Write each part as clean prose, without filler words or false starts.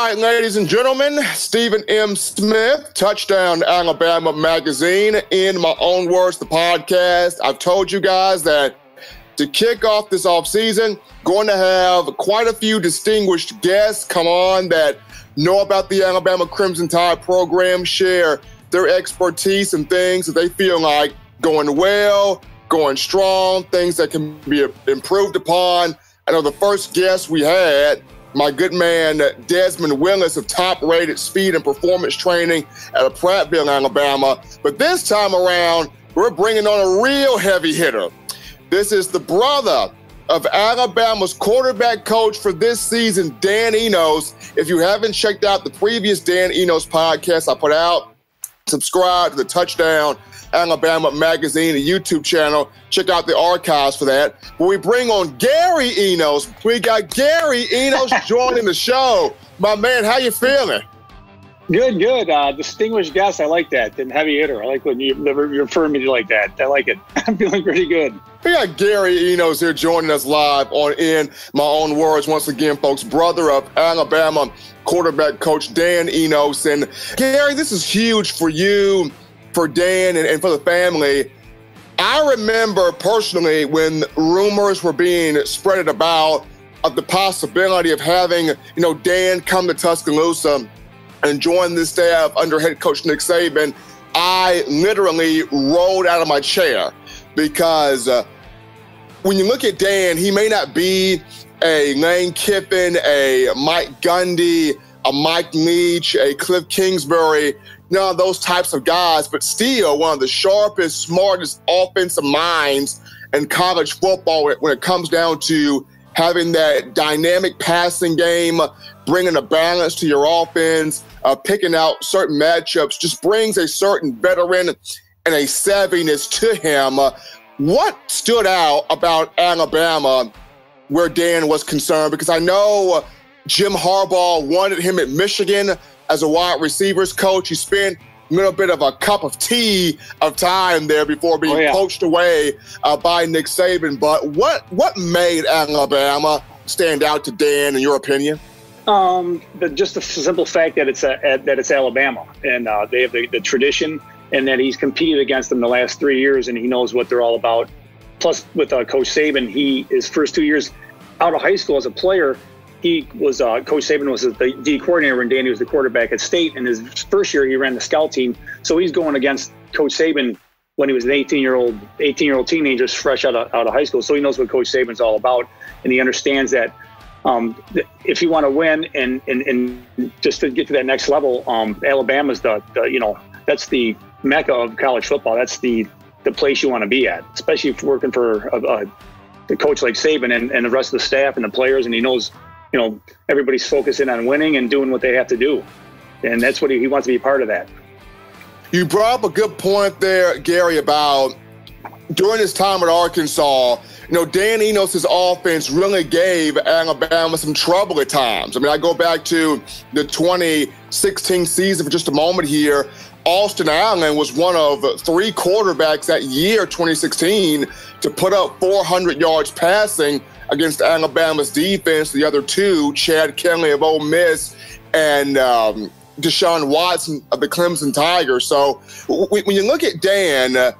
right, ladies and gentlemen, Stephen M. Smith, Touchdown Alabama Magazine. In my own words, the podcast. I've told you guys that to kick off this offseason, going to have quite a few distinguished guests come on that know about the Alabama Crimson Tide program, share their expertise and things that they feel like going well, going strong, things that can be improved upon. I know the first guest we had, my good man, Desmond Willis of top-rated speed and performance training at Prattville, Alabama. But this time around, we're bringing on a real heavy hitter. This is the brother of Alabama's quarterback coach for this season, Dan Enos. If you haven't checked out the previous Dan Enos podcast I put out, subscribe to the Touchdown Alabama Magazine and YouTube channel. Check out the archives for that. When we bring on Gary Enos, we got Gary Enos joining the show. My man, how you feeling? Good. Distinguished guest. I like that. And heavy hitter. I like when you refer me to like that. I like it. I'm feeling pretty good. We got Gary Enos here joining us live on In My Own Words. Once again, folks, brother of Alabama quarterback coach Dan Enos. And Gary, this is huge for you, for Dan, and for the family. I remember personally when rumors were being spread about of the possibility of having, Dan come to Tuscaloosa and join the staff under head coach Nick Saban. I literally rolled out of my chair because when you look at Dan, he may not be a Lane Kiffin, a Mike Gundy, a Mike Leach, a Cliff Kingsbury, none of those types of guys, but still one of the sharpest, smartest offensive minds in college football when it comes down to having that dynamic passing game, bringing a balance to your offense, picking out certain matchups, just brings a certain veteran and a savviness to him. What stood out about Alabama where Dan was concerned? Because I know Jim Harbaugh wanted him at Michigan as a wide receivers coach. He spent a little bit of a cup of tea of time there before being poached away by Nick Saban. But what made Alabama stand out to Dan, in your opinion? Just the simple fact that it's Alabama, and they have the tradition, and that he's competed against them the last 3 years, and he knows what they're all about. Plus, with Coach Saban, his first 2 years out of high school as a player, he was Coach Saban was the D coordinator when Danny was the quarterback at State. And his first year, he ran the scout team. So he's going against Coach Saban when he was an 18-year-old teenager, fresh out of high school. So he knows what Coach Saban's all about, and he understands that if you want to win and just to get to that next level, Alabama's that's the mecca of college football. That's the place you want to be at, especially if you're working for a coach like Saban and the rest of the staff and the players, and he knows. Everybody's focusing on winning and doing what they have to do. And that's what he wants to be part of that. You brought up a good point there, Gary, about during his time at Arkansas, Dan Enos' offense really gave Alabama some trouble at times. I mean, I go back to the 2016 season for just a moment here. Austin Allen was one of 3 quarterbacks that year, 2016, to put up 400 yards passing against Alabama's defense. The other 2, Chad Kelly of Ole Miss and Deshaun Watson of the Clemson Tigers. So when you look at Dan,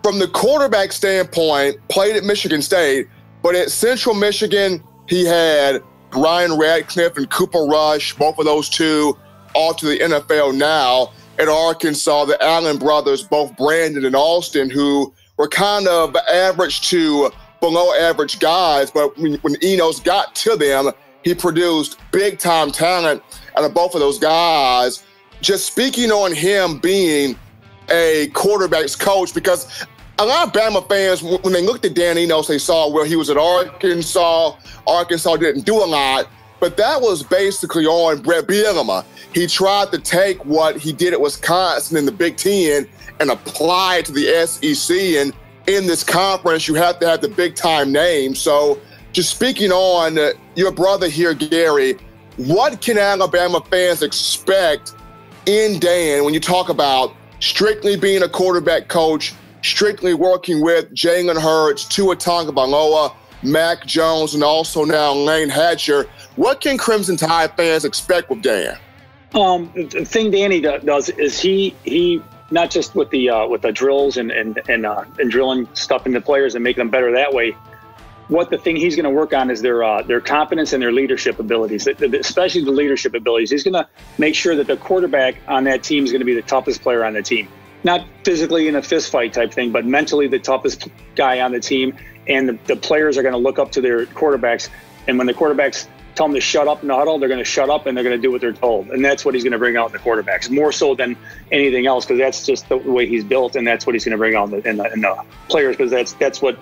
from the quarterback standpoint, played at Michigan State, but at Central Michigan, he had Ryan Radcliffe and Cooper Rush, both of those 2 off to the NFL now. At Arkansas, the Allen brothers, both Brandon and Austin, who were kind of average to below average guys, but when Enos got to them, he produced big-time talent out of both of those guys. Just speaking on him being a quarterback's coach, because a lot of Bama fans, when they looked at Dan Enos, they saw where he was at Arkansas. Arkansas didn't do a lot, but that was basically on Brett Bielema. He tried to take what he did at Wisconsin in the Big Ten and apply it to the SEC, and in this conference, you have to have the big-time name. So just speaking on your brother here, Gary, what can Alabama fans expect in Dan when you talk about strictly being a quarterback coach, strictly working with Jalen Hurts, Tua Tagovailoa, Mac Jones, and also now Lane Hatcher? What can Crimson Tide fans expect with Dan? The thing Danny does is he not just with the drills and drilling stuff in the players and making them better that way. What the thing he's going to work on is their confidence and their leadership abilities, especially the leadership abilities. He's going to make sure that the quarterback on that team is going to be the toughest player on the team. Not physically in a fist fight type thing, but mentally the toughest guy on the team. And the players are going to look up to their quarterbacks. And when the quarterbacks tell them to shut up in the huddle, they're going to shut up and they're going to do what they're told. And that's what he's going to bring out in the quarterbacks, more so than anything else, because that's just the way he's built, and that's what he's going to bring out in the players, because that's what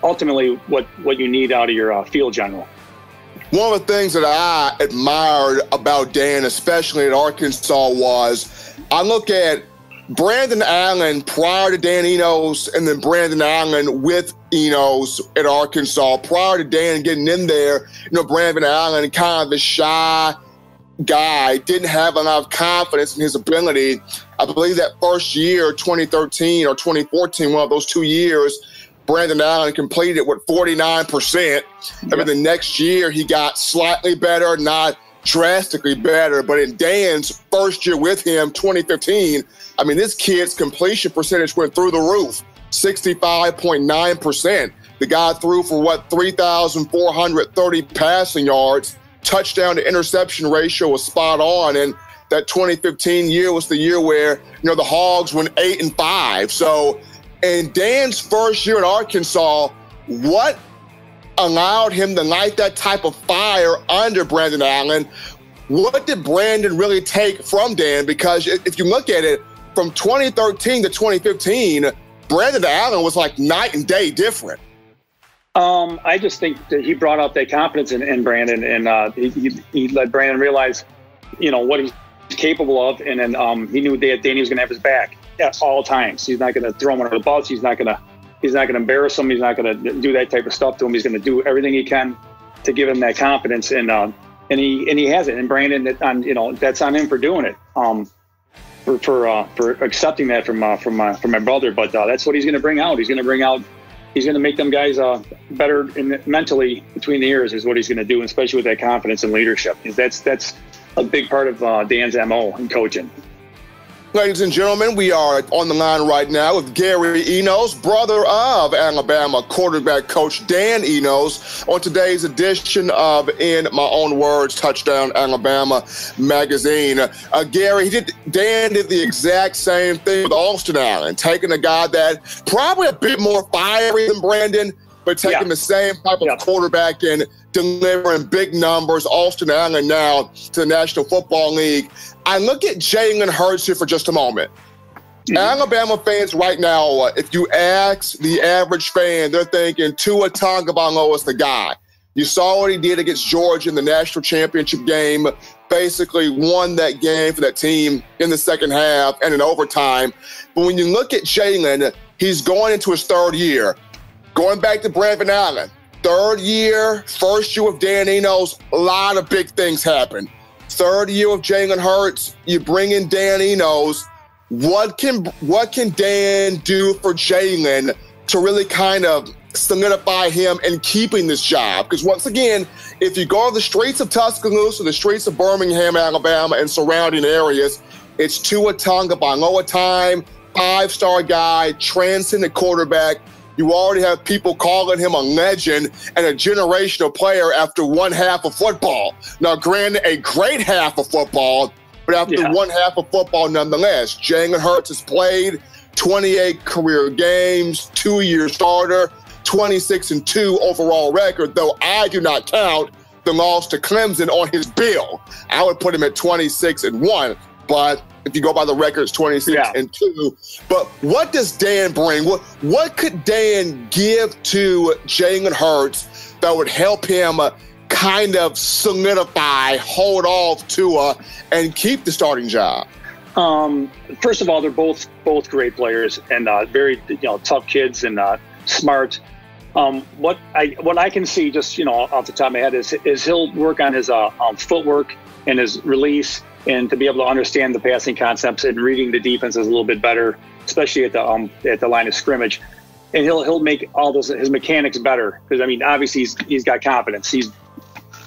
ultimately what you need out of your field general. One of the things that I admired about Dan, especially at Arkansas, was I look at Brandon Allen prior to Dan Enos, and then Brandon Allen with Enos at Arkansas. Prior to Dan getting in there, Brandon Allen, kind of the shy guy, didn't have enough confidence in his ability. I believe that first year, 2013 or 2014, one of those 2 years, Brandon Allen completed with 49%. I mean, the next year he got slightly better, not drastically better. But in Dan's first year with him, 2015, I mean, this kid's completion percentage went through the roof, 65.9%. The guy threw for 3,430 passing yards. Touchdown to interception ratio was spot on. And that 2015 year was the year where, the Hogs went 8-5. So in Dan's first year at Arkansas, what allowed him to light that type of fire under Brandon Allen? What did Brandon really take from Dan? Because if you look at it, from 2013 to 2015, Brandon Allen was like night and day different. I just think that he brought out that confidence in Brandon, and he let Brandon realize, what he's capable of, and then he knew that Danny was going to have his back at all times. He's not going to throw him under the bus. He's not going to embarrass him. He's not going to do that type of stuff to him. He's going to do everything he can to give him that confidence, and he has it. And Brandon, that's on him for doing it. For accepting that from my brother, but that's what he's going to bring out. He's going to make them guys better mentally between the ears is what he's going to do, especially with that confidence and leadership. That's a big part of Dan's MO in coaching. Ladies and gentlemen, we are on the line right now with Gary Enos, brother of Alabama quarterback coach Dan Enos, on today's edition of In My Own Words, Touchdown Alabama magazine. Gary, Dan did the exact same thing with Austin Allen, taking a guy that probably a bit more fiery than Brandon, but taking the same type of quarterback and delivering big numbers. Austin Allen now to the National Football League. I look at Jalen Hurts here for just a moment. Alabama fans right now, if you ask the average fan, they're thinking Tua Tagovailoa is the guy. You saw what he did against Georgia in the national championship game, basically won that game for that team in the second half and in overtime. But when you look at Jalen, he's going into his third year. Going back to Brandon Allen, third year, first year with Dan Enos, a lot of big things happen. Third year of Jalen Hurts, you bring in Dan Enos. What can Dan do for Jalen to really kind of solidify him and keeping this job? Because once again, if you go to the streets of Tuscaloosa, the streets of Birmingham, Alabama, and surrounding areas, it's Tua Tagovailoa time, 5-star guy, transcendent quarterback. You already have people calling him a legend and a generational player after one half of football. Now, granted, a great half of football, but after one half of football nonetheless. Jalen Hurts has played 28 career games, 2-year starter, 26-2 overall record, though I do not count the loss to Clemson on his bill. I would put him at 26-1, but if you go by the records, 26-2. But what does Dan bring? What could Dan give to Jalen Hurts that would help him kind of solidify, hold off Tua, and keep the starting job? First of all, they're both great players and very tough kids and smart. What I can see just off the top of my head is he'll work on his footwork and his release, and to be able to understand the passing concepts and reading the defenses a little bit better, especially at the line of scrimmage. And he'll make all his mechanics better, because obviously he's got confidence.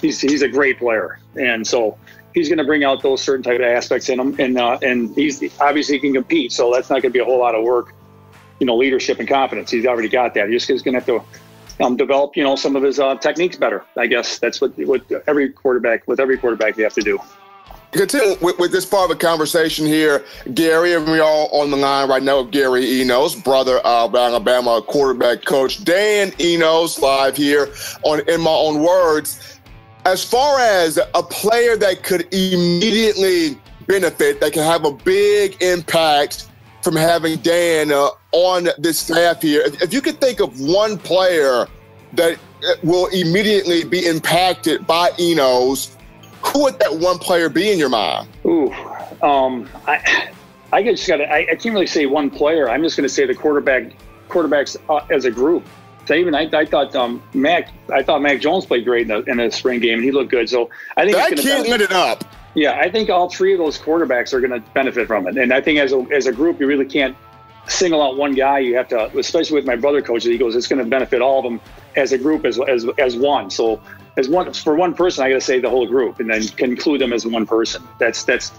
he's a great player, and so he's going to bring out those certain type of aspects in him, and he's obviously can compete. So that's not going to be a whole lot of work, leadership and confidence. He's already got that. He's just going to have to develop, some of his techniques better. I guess that's what every quarterback you have to do. Continue with this part of the conversation here, Gary, and we all on the line right now with Gary Enos, brother of Alabama quarterback coach Dan Enos, live here on In My Own Words. As far as a player that could immediately benefit, that can have a big impact from having Dan on this staff here, if you could think of one player that will immediately be impacted by Enos, who would that one player be in your mind? Ooh, I can't really say one player. I'm just going to say the quarterbacks as a group. So I thought Mac Jones played great in the spring game, and he looked good. So I think that kid lit it up. Yeah, I think all three of those quarterbacks are going to benefit from it. And I think as a group, you really can't single out one guy. You have to, especially with my brother coach, he goes, it's going to benefit all of them as a group as one. So for one person, I got to say the whole group, and then conclude them as one person. That's the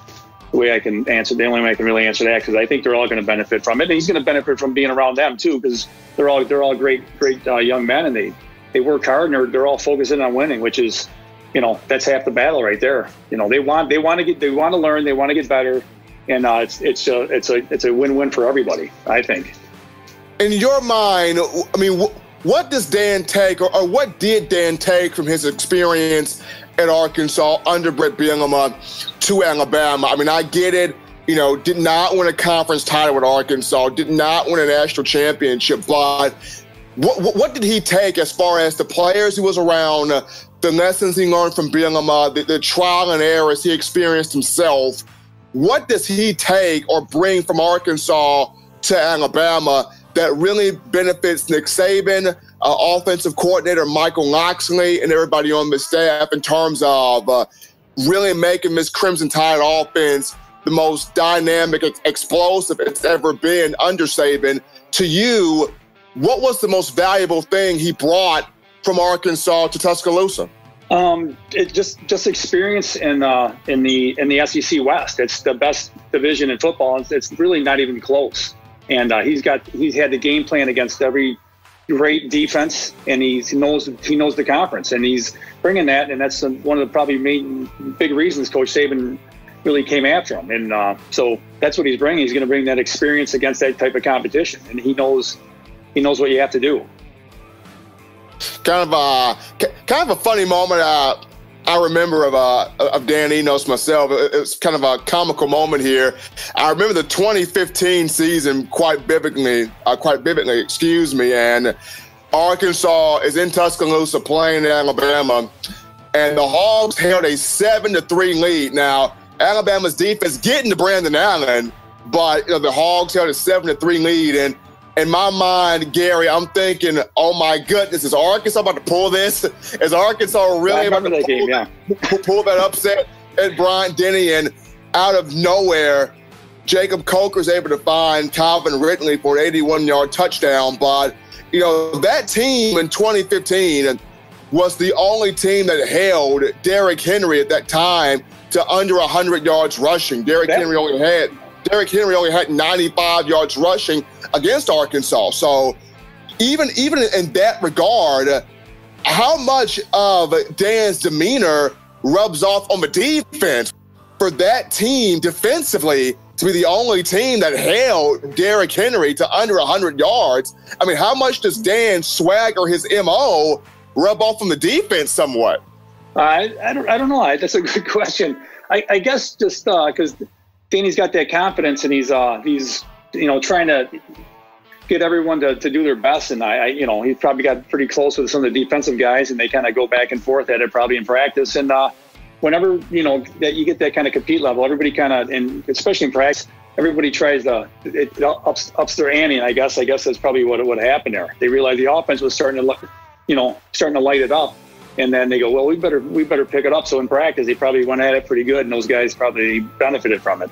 way I can answer. The only way I can really answer that, because I think they're all going to benefit from it. And he's going to benefit from being around them too, because they're all great young men, and they work hard, and they're all focusing on winning, which is, that's half the battle right there. They want to learn, they want to get better, and it's a win-win for everybody, I think. In your mind, I mean, what does Dan take, or what did Dan take from his experience at Arkansas under Brett Bielema to Alabama? I mean, I get it. Did not win a conference title with Arkansas, did not win a national championship, but what did he take as far as the players he was around, the lessons he learned from Bielema, the trial and errors he experienced himself? What does he take or bring from Arkansas to Alabama that really benefits Nick Saban, offensive coordinator Michael Locksley, and everybody on the staff in terms of really making this Crimson Tide offense the most dynamic, explosive it's ever been under Saban? To you, what was the most valuable thing he brought from Arkansas to Tuscaloosa? It just experience in the SEC West. It's the best division in football. It's really not even close. And he's had the game plan against every great defense, and he knows the conference, and he's bringing that. And that's one of the probably main big reasons Coach Saban really came after him. And so that's what he's bringing. He's going to bring that experience against that type of competition, and he knows what you have to do. Kind of a funny moment I remember of Dan Enos myself. It's kind of a comical moment here. I remember the 2015 season quite vividly, and Arkansas is in Tuscaloosa playing Alabama, and the Hogs held a 7-3 lead. Now, Alabama's defense getting to Brandon Allen, but the Hogs held a 7-3 lead, and in my mind, Gary, I'm thinking, oh my goodness, is Arkansas about to pull this? Is Arkansas really about to pull that upset at Bryant-Denny? And out of nowhere, Jacob Coker's able to find Calvin Ridley for an 81-yard touchdown. But, that team in 2015 was the only team that held Derrick Henry at that time to under 100 yards rushing. Derrick Henry only had 95 yards rushing against Arkansas. So even in that regard, how much of Dan's demeanor rubs off on the defense for that team defensively to be the only team that held Derrick Henry to under 100 yards? I mean, how much does Dan's swagger, his MO, rub off on the defense somewhat? I don't know. That's a good question. I guess just because Danny's got that confidence, and he's trying to get everyone to do their best. And he's probably got pretty close with some of the defensive guys, and they kind of go back and forth at it probably in practice. And whenever that you get that kind of compete level, everybody kind of, and especially in practice, everybody tries to ups their ante. And I guess that's probably what happened there. They realized the offense was starting to light it up. And then they go, well, we better pick it up. So in practice, they probably went at it pretty good, and those guys probably benefited from it.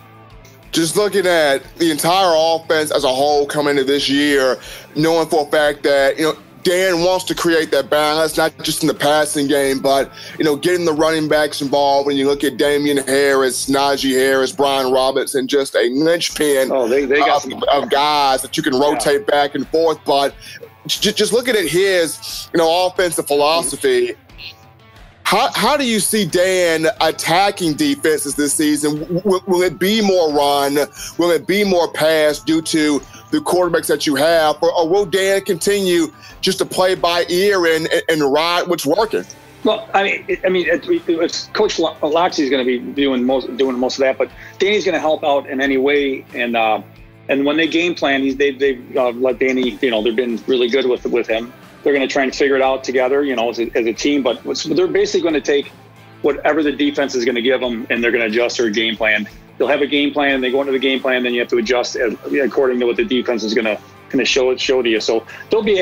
Just looking at the entire offense as a whole coming into this year, knowing for a fact that, Dan wants to create that balance, not just in the passing game, but, getting the running backs involved. When you look at Damian Harris, Najee Harris, Brian Robinson, just a linchpin they got of guys that you can rotate back and forth. But just looking at his, offensive philosophy, how do you see Dan attacking defenses this season? Will it be more run? Will it be more pass due to the quarterbacks that you have? Or will Dan continue just to play by ear and ride what's working? Well, it's Coach Locksley is going to be doing most of that, but Danny's going to help out in any way. And when they game plan, they've let Danny. They've been really good with him. They're going to try and figure it out together, as a team. But they're basically going to take whatever the defense is going to give them, and they're going to adjust their game plan. They'll have a game plan, and they go into the game plan, then you have to adjust according to what the defense is going to show to you. So they'll be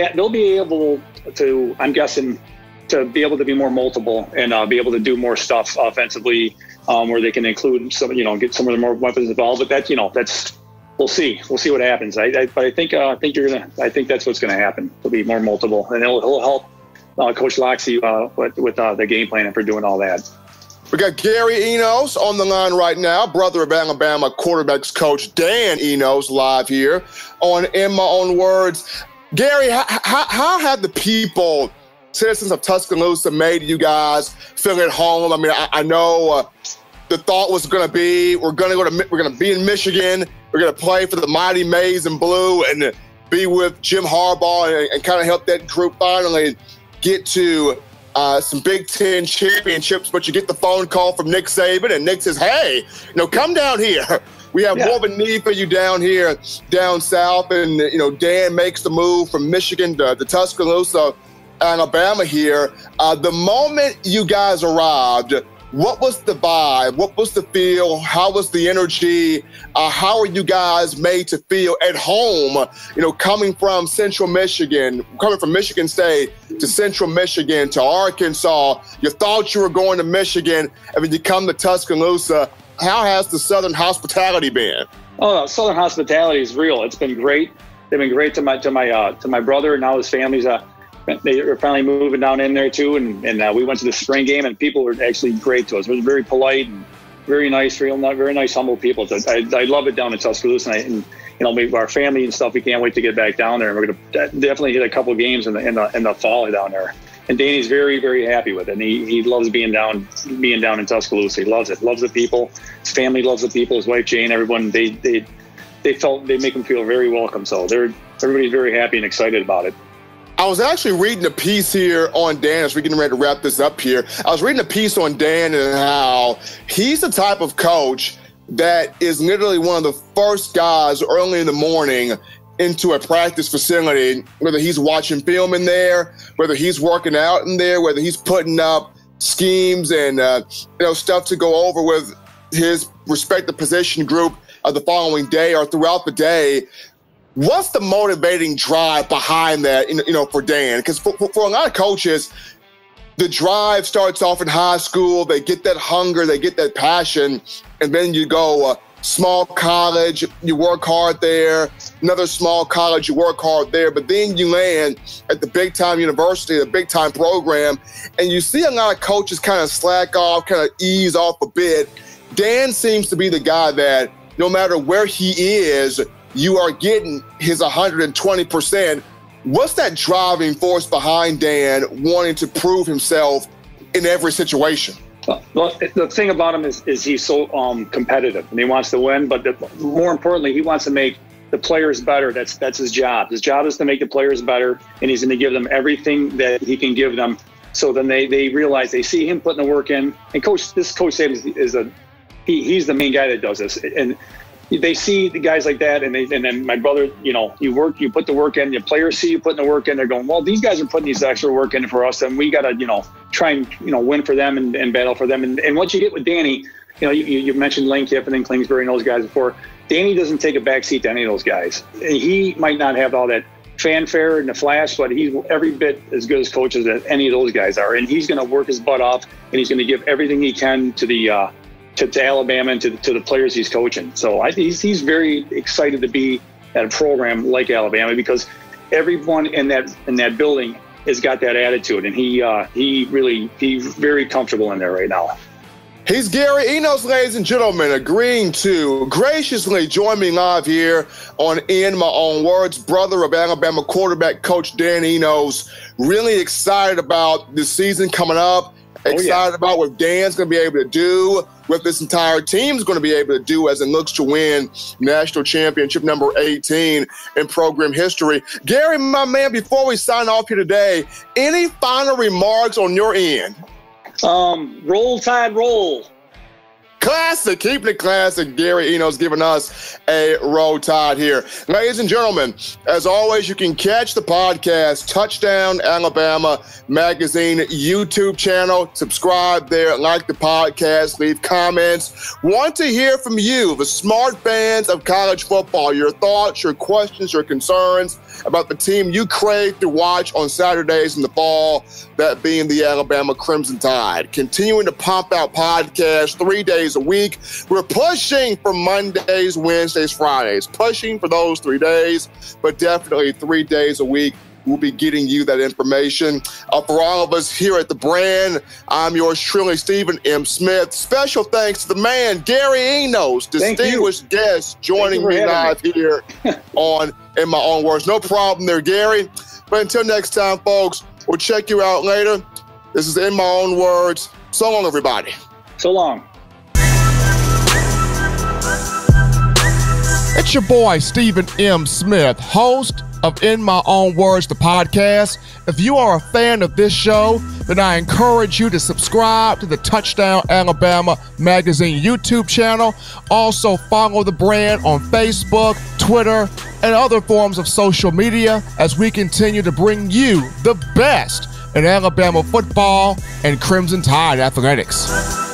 able to, I'm guessing, to be able to be more multiple and be able to do more stuff offensively, where they can include some, get some of the more weapons involved. But that's we'll see what happens. But I think that's what's going to happen. It'll be more multiple, and it'll help Coach Locksley with the game plan and for doing all that. We got Gary Enos on the line right now, brother of Alabama quarterbacks coach Dan Enos, live here on In My Own Words. Gary, how have the people, citizens of Tuscaloosa, made you guys feel at home? I mean, I know the thought was going to be we're going to be in Michigan. We're going to play for the mighty Maize and Blue and be with Jim Harbaugh and kind of help that group finally get to some Big Ten championships. But you get the phone call from Nick Saban, and Nick says, hey, come down here. We have more of a need for you down here, down south. And, Dan makes the move from Michigan to Tuscaloosa, Alabama here. The moment you guys arrived, what was the vibe? What was the feel? How was the energy? How are you guys made to feel at home, coming from Central Michigan, coming from Michigan State to Central Michigan to Arkansas? You thought you were going to Michigan, and then you come to Tuscaloosa. How has the Southern hospitality been? Oh, Southern hospitality is real. It's been great. They've been great to my brother and now his family's. They were finally moving down in there too, and we went to the spring game, and people were actually great to us. It was very polite and very nice, very nice, humble people. I love it down in Tuscaloosa, and our family and stuff. We can't wait to get back down there. And we're gonna definitely hit a couple of games in the fall down there. And Danny's very, very happy with it. And he loves being down in Tuscaloosa. He loves it. Loves the people. His family loves the people. His wife Jane, everyone. They make him feel very welcome. So everybody's very happy and excited about it. I was actually reading a piece here on Dan as we're getting ready to wrap this up here. I was reading a piece on Dan and how he's the type of coach that is literally one of the first guys early in the morning into a practice facility, whether he's watching film in there, whether he's working out in there, whether he's putting up schemes and stuff to go over with his respective position group the following day or throughout the day. What's the motivating drive behind that, for Dan? Because for a lot of coaches, the drive starts off in high school. They get that hunger, they get that passion, and then you go small college, you work hard there, another small college, you work hard there, but then you land at the big-time university, the big-time program, and you see a lot of coaches kind of slack off, kind of ease off a bit. Dan seems to be the guy that no matter where he is, you are getting his 120%. What's that driving force behind Dan wanting to prove himself in every situation? Well, the thing about him is he's so competitive and he wants to win, but more importantly, he wants to make the players better. That's his job. His job is to make the players better, and he's going to give them everything that he can give them. So then they realize, they see him putting the work in. And Coach Saban he's the main guy that does this. And they see the guys like that, and then my brother, you put the work in. The players see you putting the work in. They're going, well, these guys are putting these extra work in for us, and we got to, try and win for them and battle for them. And what you get with Danny, you mentioned Lane Kiffin and Kingsbury and those guys before. Danny doesn't take a backseat to any of those guys. He might not have all that fanfare and the flash, but he's every bit as good as coaches that any of those guys are, and he's going to work his butt off, and he's going to give everything he can to the to Alabama and to the players he's coaching. So he's very excited to be at a program like Alabama, because everyone in that building has got that attitude, and he's very comfortable in there right now. He's Gary Enos, ladies and gentlemen, agreeing to graciously join me live here on In My Own Words. Brother of Alabama quarterback coach Dan Enos. Really excited about the season coming up. Excited about what Dan's going to be able to do, what this entire team's going to be able to do as it looks to win national championship number 18 in program history. Gary, my man, before we sign off here today, any final remarks on your end? Roll Tide roll. Classic, keeping it classic. Gary Enos giving us a roll tide here. Ladies and gentlemen, as always, you can catch the podcast, Touchdown Alabama Magazine YouTube channel. Subscribe there, like the podcast, leave comments. Want to hear from you, the smart fans of college football, your thoughts, your questions, your concerns about the team you crave to watch on Saturdays in the fall, that being the Alabama Crimson Tide. Continuing to pump out podcasts 3 days a week. We're pushing for Mondays, Wednesdays, Fridays, pushing for those 3 days, but definitely 3 days a week. We'll be getting you that information. For all of us here at The Brand, I'm yours truly, Stephen M. Smith. Special thanks to the man, Gary Enos, distinguished guest, joining me live here on In My Own Words. No problem there, Gary. But until next time, folks, we'll check you out later. This is In My Own Words. So long, everybody. So long. It's your boy, Stephen M. Smith, host of In My Own Words, the podcast. If you are a fan of this show, then I encourage you to subscribe to the Touchdown Alabama Magazine YouTube channel. Also follow the brand on Facebook, Twitter, and other forms of social media as we continue to bring you the best in Alabama football and Crimson Tide athletics.